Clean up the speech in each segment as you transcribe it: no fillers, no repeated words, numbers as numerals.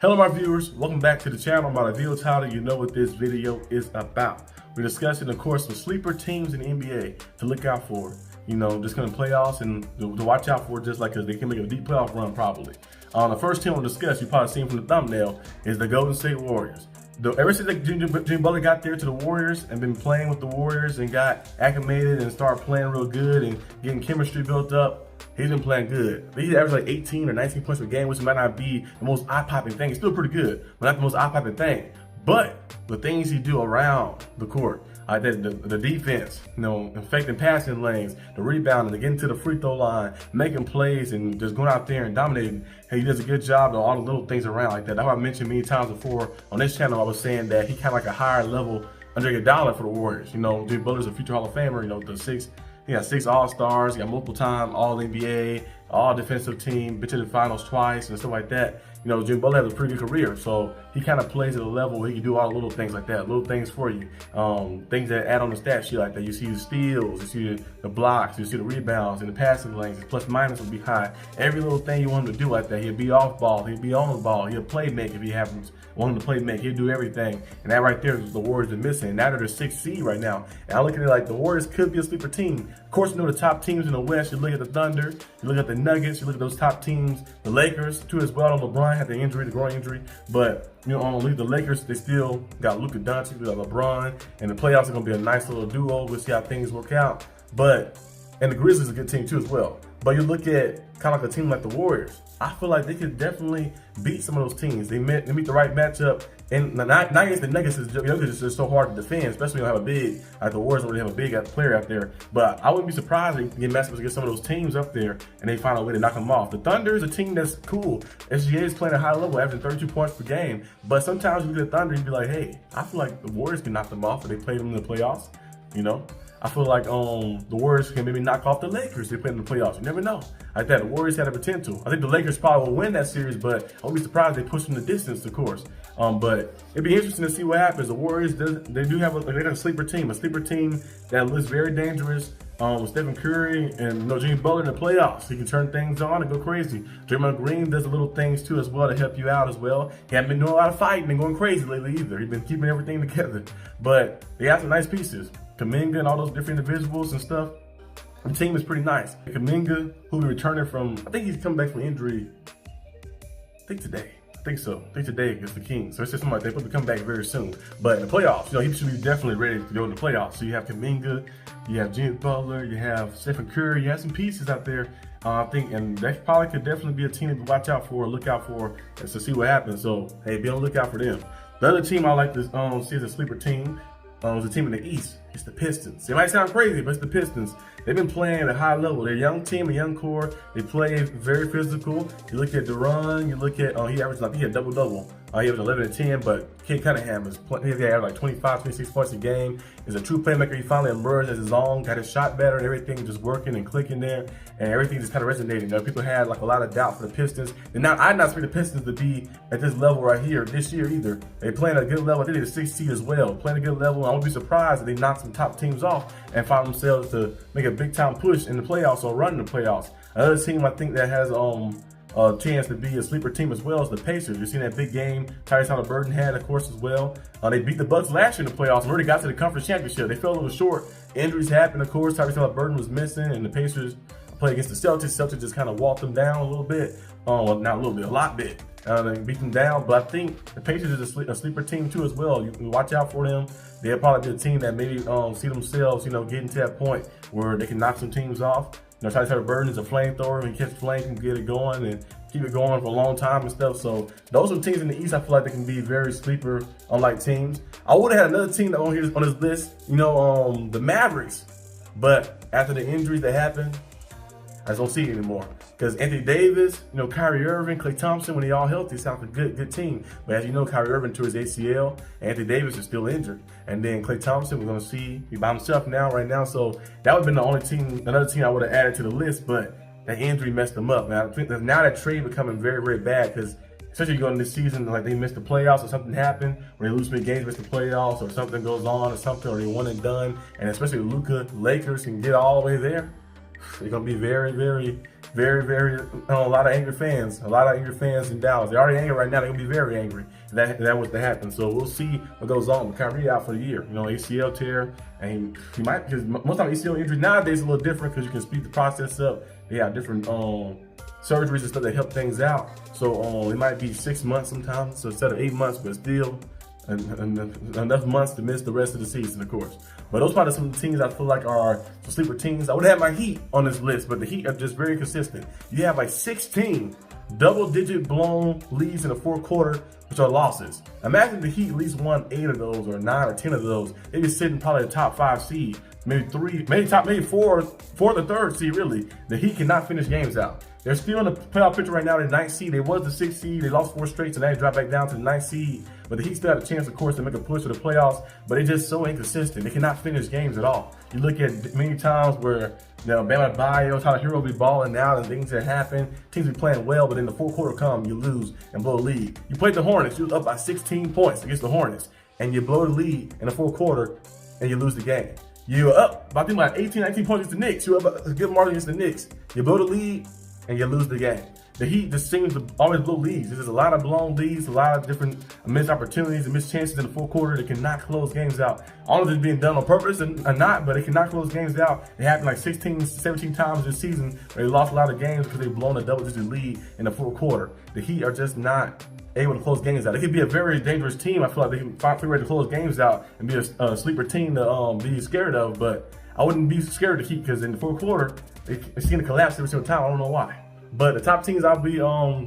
Hello my viewers, welcome back to the channel. My video title, you know what this video is about. We're discussing, of course, some sleeper teams in the NBA to look out for. You know, just going to playoffs and to watch out for, just like because they can make a deep playoff run probably. The first team we'll discuss, you probably seen from the thumbnail, is the Golden State Warriors. Ever since Jimmy Butler got there to the Warriors and been playing with the Warriors and got acclimated and started playing real good and getting chemistry built up, he's been playing good. He's averaged like 18 or 19 points per game, which might not be the most eye-popping thing. It's still pretty good, but not the most eye-popping thing. But the things he do around the court, the defense, you know, infecting passing lanes, the rebounding, the getting to the free throw line, making plays, and just going out there and dominating. Hey, he does a good job of all the little things around like that. That's what I mentioned many times before on this channel. I was saying that he kind of like a higher level Andre Iguodala for the Warriors. You know, Jimmy Butler's a future Hall of Famer. You know, he got 6 All-Stars, he got multiple time All-NBA, All-Defensive Team, been to the finals twice and stuff like that. You know, Jimmy Butler has a pretty good career, so he kind of plays at a level where he can do all the little things like that, little things for you. Things that add on the stat sheet like that. You see the steals, you see the blocks, you see the rebounds and the passing lanes, his plus minus will be high. Every little thing you want him to do like that. He'll be off ball, he'll be on the ball, he'll play make if he happens. Want him to play make, he'll do everything. And that right there is the Warriors are missing. Now they're the 6th seed right now. And I look at it like the Warriors could be a sleeper team. Of course, you know the top teams in the West. You look at the Thunder, you look at the Nuggets, you look at those top teams, the Lakers too as well. LeBron had the injury, the groin injury. But you know, the Lakers, they still got Luka Doncic, they got LeBron, and the playoffs are gonna be a nice little duo. We'll see how things work out. And the Grizzlies are a good team too as well. But you look at kind of like a team like the Warriors, I feel like they could definitely beat some of those teams. They meet the right matchup. And not against the Nuggets, because it's just so hard to defend, especially when you have a big, like the Warriors don't really have a big player out there. But I wouldn't be surprised if they get matchups against some of those teams up there and they find a way to knock them off. The Thunder is a team that's cool. SGA is playing at a high level, averaging 32 points per game. But sometimes you look at the Thunder and be like, hey, I feel like the Warriors can knock them off if they play them in the playoffs, you know? I feel like the Warriors can maybe knock off the Lakers if they play in the playoffs. You never know. Like that, the Warriors had a potential. I think the Lakers probably will win that series, but I won't be surprised if they push them the distance, of course. But it'd be interesting to see what happens. The Warriors, they do have a sleeper team that looks very dangerous. With Stephen Curry and Jimmy Butler in the playoffs, he can turn things on and go crazy. Draymond Green does the little things too as well to help you out as well. He hasn't been doing a lot of fighting and going crazy lately either. He's been keeping everything together. But they have some nice pieces. Kuminga and all those different individuals and stuff. The team is pretty nice. Kuminga, who will be returning from, I think he's coming back from injury, I think today. I think today against the Kings. So it's just something like they probably come back very soon. But in the playoffs, you know, he should be definitely ready to go in the playoffs. So you have Kuminga, you have Jimmy Butler, you have Stephen Curry, you have some pieces out there. I think, and that probably could definitely be a team to watch out for, look out for, and to see what happens. So hey, be on the lookout for them. The other team I like to see as a sleeper team is a team in the East. It's the Pistons. It might sound crazy, but it's the Pistons. They've been playing at a high level. They're a young team, a young core. They play very physical. You look at Durant, you look at, he averaged, he had double-double. He was 11 and 10, but Kate Cunningham he had like 25, 26 points a game. He's a true playmaker. He finally emerged as his own, got his shot better, and everything just working and clicking there, and everything just kind of resonating. You know, people had like a lot of doubt for the Pistons. And now I not expect the Pistons to be at this level right here this year either. They playing at a good level. They did a 6th seed as well, playing a good level. I won't be surprised if they knock some top teams off and find themselves to make a big time push in the playoffs or run in the playoffs. Another team I think that has a chance to be a sleeper team as well as the Pacers. You've seen that big game Tyrese Haliburton had, of course, as well. They beat the Bucks last year in the playoffs and already got to the conference championship. They fell a little short. Injuries happened, of course. Tyrese Haliburton was missing, and the Pacers played against the Celtics. Celtics just kind of walked them down a little bit. Well, not a little bit, a lot bit. They beat them down, but I think the Pacers is a sleeper team too as well. You can watch out for them. They'll probably be a team that maybe see themselves, getting to that point where they can knock some teams off. Tyrese Haliburton is a flamethrower. When he catches flame, he can get it going and keep it going for a long time and stuff. So those are teams in the East I feel like they can be very sleeper, unlike teams. I would have had another team that on this list, the Mavericks. But after the injuries that happened, I just don't see it anymore. Because Anthony Davis, Kyrie Irving, Klay Thompson, when they all healthy, sounds like a good team. But as you know, Kyrie Irving tore his ACL. Anthony Davis is still injured. And then Klay Thompson, we're going to see, he's by himself right now. So that would have been the only team, another team I would have added to the list. But that injury messed them up, man. I think that now that trade becoming very, very bad because especially going this season, like they missed the playoffs or something happened, or they lose many games, miss the playoffs, or something goes on or something, or they one and done. And especially Luka, Lakers can get all the way there. It's going to be very, very a lot of angry fans. A lot of angry fans in Dallas. They're already angry right now. They're gonna be very angry if that was to happen. So we'll see what goes on. But Kyrie out for the year. ACL tear, and he might, because most time ACL injuries nowadays is a little different because you can speed the process up. They have different surgeries and stuff that help things out. So it might be 6 months sometimes, so instead of 8 months, but still enough months to miss the rest of the season, of course. But those are probably some teams I feel like are some sleeper teams. I would have my Heat on this list, but the Heat are just very consistent. You have like 16 double-digit blown leads in the fourth quarter, which are losses. Imagine the Heat at least won 8 of those, or 9 or 10 of those. They'd be sitting probably the top 5 seed, maybe 3, maybe 4 or 3rd seed, really. The Heat cannot finish games out. They're still in the playoff picture right now. They're 9th seed. They was the 6th seed. They lost 4 straight, so now they dropped back down to the 9th seed. But the Heat still have a chance, of course, to make a push to the playoffs. But they're just so inconsistent. They cannot finish games at all. You look at many times where Bam Adebayo, Tyler Hero be balling out and things that happen. Teams be playing well, but in the fourth quarter come, you lose and blow a lead. You played the Hornets. You was up by 16 points against the Hornets, and you blow the lead in the fourth quarter, and you lose the game. You're up by, I think, like 18, 19 points against the Knicks. You're up a good margin against the Knicks. You blow the lead, and you lose the game. The Heat just seems to always blow leads. There's a lot of blown leads, a lot of different missed opportunities and missed chances in the fourth quarter that cannot close games out. All of this being done on purpose or not, but they cannot close games out. It happened like 16, 17 times this season where they lost a lot of games because they've blown a double-digit lead in the fourth quarter. The Heat are just not able to close games out. They could be a very dangerous team. I feel like they can figure out to close games out and be a sleeper team to be scared of, but I wouldn't be scared to Heat because in the fourth quarter, it's going to collapse every single time. I don't know why. But the top teams I'll be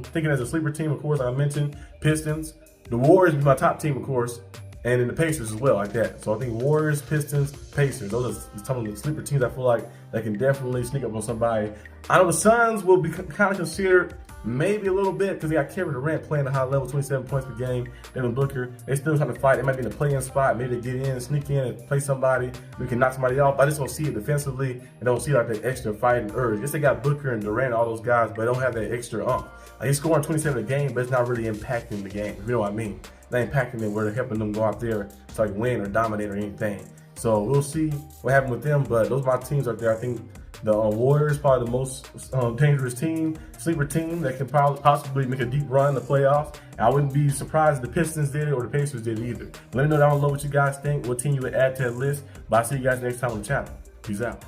thinking as a sleeper team, of course, I mentioned Pistons. The Warriors be my top team, of course, and then the Pacers as well, like that. So I think Warriors, Pistons, Pacers. Those are some of the sleeper teams I feel like that can definitely sneak up on somebody. I know the Suns will be kind of considered maybe a little bit because they got Kevin Durant playing a high level, 27 points per game. Devin Booker, they still trying to fight. They might be in the play-in spot. Maybe they get in and sneak in and play somebody. We can knock somebody off. I just don't see it defensively and don't see like that extra fighting urge. Yes, they got Booker and Durant, all those guys, but they don't have that extra he's scoring 27 a game, but it's not really impacting the game. You know what I mean? Not impacting them where they're helping them go out there to like win or dominate or anything. So we'll see what happens with them, but those are my teams right there. I think the Warriors probably the most dangerous team, sleeper team that can possibly make a deep run in the playoffs. And I wouldn't be surprised if the Pistons did it or the Pacers did it either. Let me know down below what you guys think, what team you would add to that list. But I'll see you guys next time on the channel. Peace out.